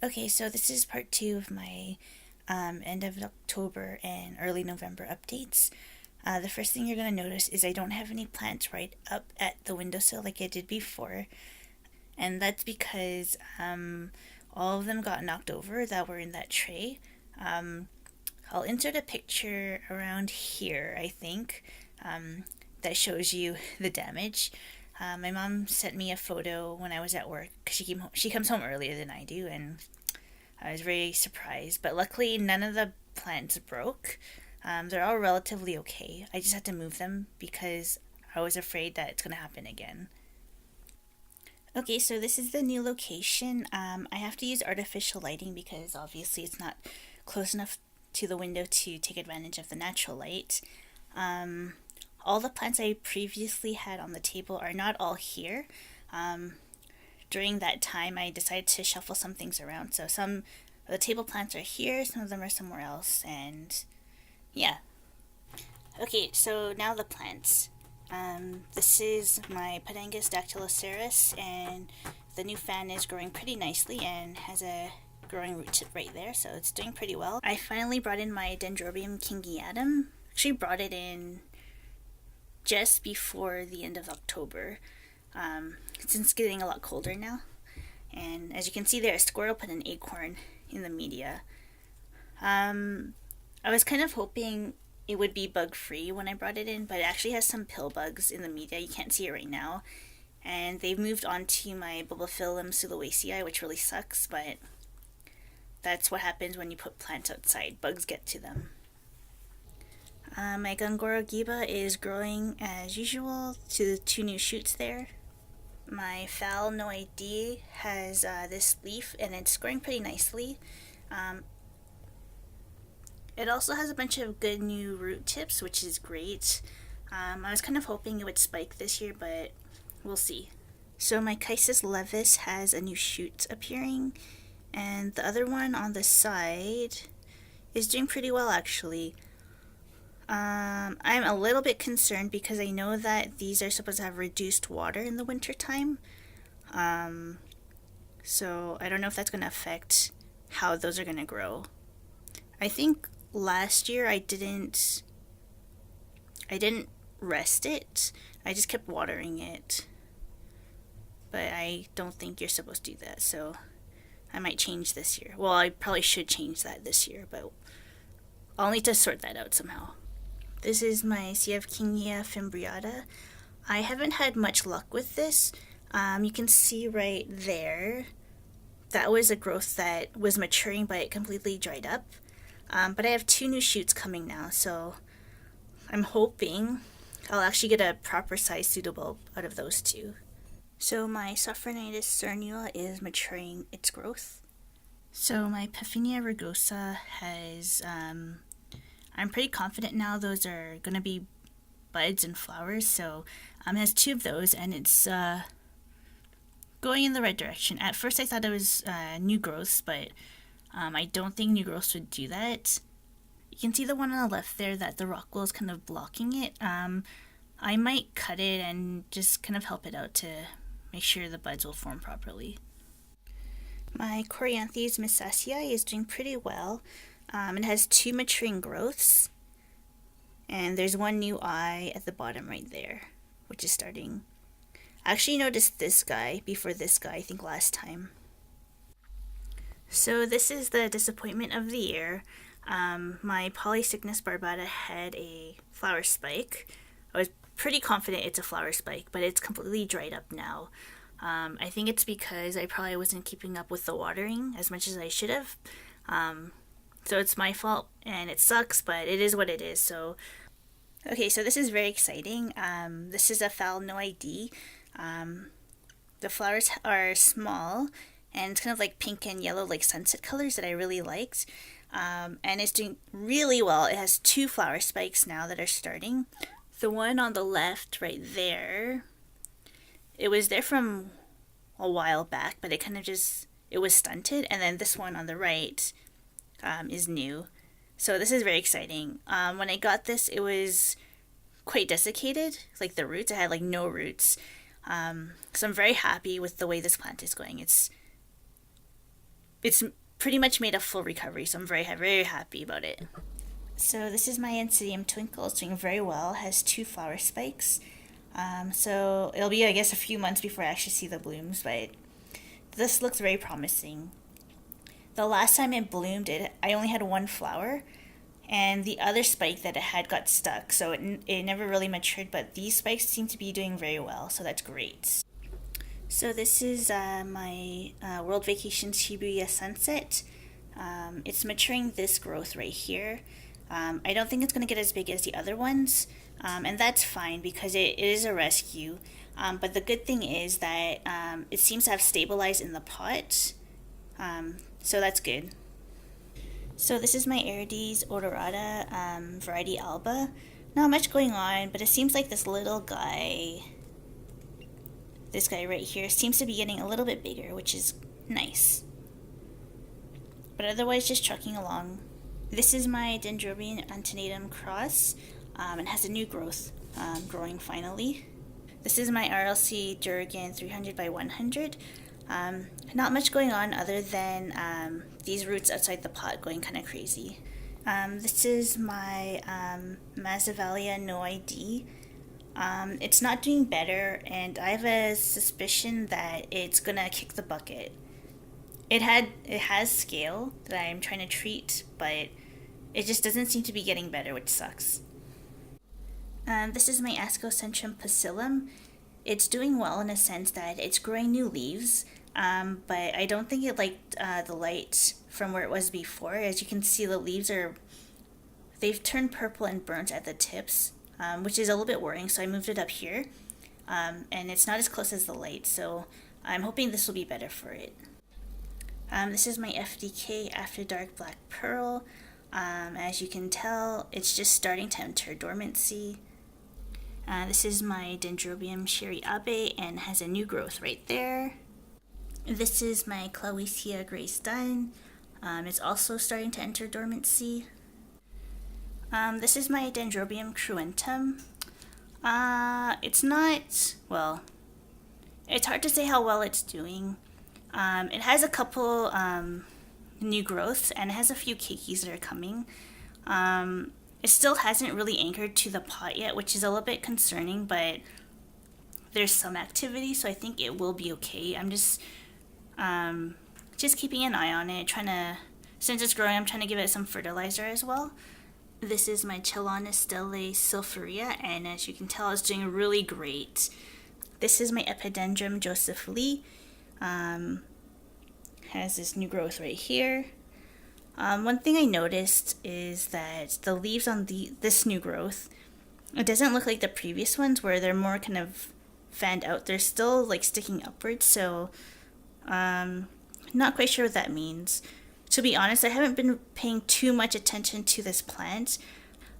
Okay, so this is part two of my end of October and early November updates. The first thing you're going to notice is I don't have any plants right up at the windowsill like I did before. And that's because all of them got knocked over that were in that tray. I'll insert a picture around here, I think, that shows you the damage. My mom sent me a photo when I was at work because she comes home earlier than I do, and I was very surprised. But luckily, none of the plants broke. They're all relatively okay. I just had to move them because I was afraid that it's going to happen again. Okay, so this is the new location. I have to use artificial lighting because obviously it's not close enough to the window to take advantage of the natural light. All the plants I previously had on the table are not all here. During that time, I decided to shuffle some things around. So some of the table plants are here, some of them are somewhere else, and yeah. Okay, so now the plants. This is my Podangis dactyloceras, and the new fan is growing pretty nicely and has a growing root tip right there, so it's doing pretty well. I finally brought in my Dendrobium kingianum. Actually brought it in just before the end of October, since it's getting a lot colder now. And as you can see there, a squirrel put an acorn in the media. I was kind of hoping it would be bug free when I brought it in, but it actually has some pill bugs in the media. You can't see it right now. And they've moved on to my Bulbophyllum sulawesii, which really sucks, but that's what happens when you put plants outside. Bugs get to them. My Gongora gibba is growing as usual to the two new shoots there. My Phalaenopsis NOID has this leaf and it's growing pretty nicely. It also has a bunch of good new root tips, which is great. I was kind of hoping it would spike this year, but we'll see. So my Chysis laevis has a new shoot appearing, and the other one on the side is doing pretty well actually. I'm a little bit concerned because I know that these are supposed to have reduced water in the winter time. So I don't know if that's going to affect how those are going to grow. I think last year I didn't rest it. I just kept watering it. But I don't think you're supposed to do that, so I might change this year. Well, I probably should change that this year, but I'll need to sort that out somehow. This is my Sievkingia fimbriata. I haven't had much luck with this. You can see right there, that was a growth that was maturing but it completely dried up. But I have two new shoots coming now, so I'm hoping I'll actually get a proper size pseudobulb out of those two. So my Sophronitis cernua is maturing its growth. So my Paphinia Ragusa has, I'm pretty confident now those are going to be buds and flowers, so it has two of those, and it's going in the right direction. At first I thought it was new growths, but I don't think new growths would do that. You can see the one on the left there that the rock wool is kind of blocking it. I might cut it and just kind of help it out to make sure the buds will form properly. My Coryanthes misasii is doing pretty well. It has two maturing growths, and there's one new eye at the bottom right there, which is starting. I actually noticed this guy before this guy, I think last time. So this is the disappointment of the year. My Polycycnis Barbata had a flower spike. I was pretty confident it's a flower spike, but it's completely dried up now. I think it's because I probably wasn't keeping up with the watering as much as I should have. So it's my fault, and it sucks, but it is what it is. So, okay, so this is very exciting. This is a Phalaenopsis NOID. The flowers are small, and it's kind of like pink and yellow, like sunset colors that I really liked. And it's doing really well. It has two flower spikes now that are starting. The one on the left right there, it was there from a while back, but it was stunted. And then this one on the right is new. So this is very exciting. When I got this, it was quite desiccated. Like the roots, it had like no roots. So I'm very happy with the way this plant is going. it's pretty much made a full recovery, so I'm very, very happy about it. So this is my Oncidium Twinkle. It's doing very well. It has 2 flower spikes. So it'll be, I guess, a few months before I actually see the blooms, but this looks very promising. The last time it bloomed, I only had 1 flower, and the other spike that it had got stuck, so it never really matured, but these spikes seem to be doing very well, so that's great. So this is my World Vacations Shibuya Sunset. It's maturing this growth right here. I don't think it's going to get as big as the other ones, and that's fine because it is a rescue. But the good thing is that it seems to have stabilized in the pot, so that's good. So this is my Aerides odorata variety Alba. Not much going on, but it seems like this little guy, this guy right here, seems to be getting a little bit bigger, which is nice. But otherwise just trucking along. This is my Dendrobium alternatum cross. It has a new growth growing finally. This is my RLC Durgan 300 by 100. Not much going on other than these roots outside the pot going kind of crazy. This is my Masdevallia NOID. It's not doing better, and I have a suspicion that it's gonna kick the bucket. It has scale that I'm trying to treat, but it just doesn't seem to be getting better, which sucks. This is my Ascocentrum pusillum. It's doing well in a sense that it's growing new leaves, but I don't think it liked the light from where it was before. As you can see, the leaves they've turned purple and burnt at the tips, which is a little bit worrying, so I moved it up here, and it's not as close as the light, so I'm hoping this will be better for it. This is my FDK After Dark Black Pearl. As you can tell, it's just starting to enter dormancy. This is my Dendrobium Sherry Abe and has a new growth right there. This is my Clawesia Grace Dunn. It's also starting to enter dormancy. This is my Dendrobium cruentum. It's not, well, it's hard to say how well it's doing. It has a couple new growths, and it has a few keikis that are coming. It still hasn't really anchored to the pot yet, which is a little bit concerning, but there's some activity, so I think it will be okay. I'm just keeping an eye on it, since it's growing, I'm trying to give it some fertilizer as well. This is my Chelonis Stellae Sol Faria, and as you can tell, it's doing really great. This is my Epidendrum Joseph Lee. Has this new growth right here. One thing I noticed is that the leaves on this new growth, it doesn't look like the previous ones where they're more kind of fanned out. They're still like sticking upwards, so not quite sure what that means. To be honest, I haven't been paying too much attention to this plant.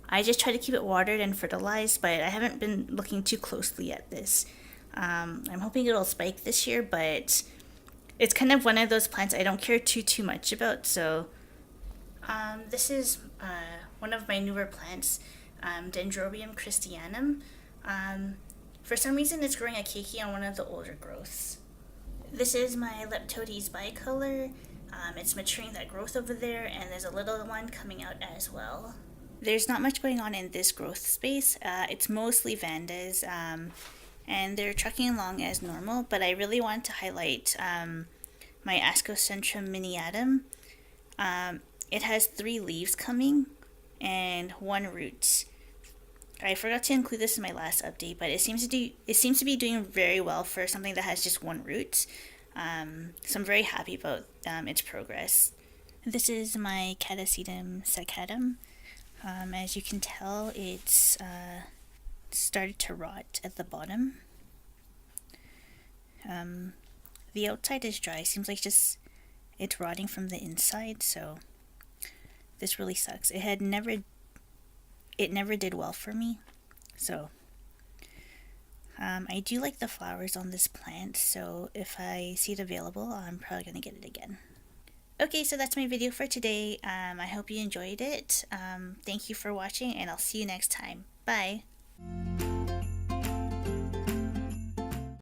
I just try to keep it watered and fertilized, but I haven't been looking too closely at this. I'm hoping it'll spike this year, but it's kind of one of those plants I don't care too much about. So this is one of my newer plants, Dendrobium Christianum. For some reason, it's growing a keiki on one of the older growths. This is my Leptodes bicolor. It's maturing that growth over there, and there's a little one coming out as well. There's not much going on in this growth space. It's mostly Vandas, and they're trucking along as normal, but I really want to highlight my Ascocentrum miniatum. It has 3 leaves coming and 1 root. I forgot to include this in my last update, but it seems to be doing very well for something that has just 1 root. So I'm very happy about its progress. This is my Catasetum saccatum. As you can tell, it's started to rot at the bottom. The outside is dry. Seems like it's rotting from the inside, so this really sucks. It never did well for me, so I do like the flowers on this plant, so if I see it available, I'm probably going to get it again. Okay, so that's my video for today. I hope you enjoyed it. Thank you for watching, and I'll see you next time. Bye!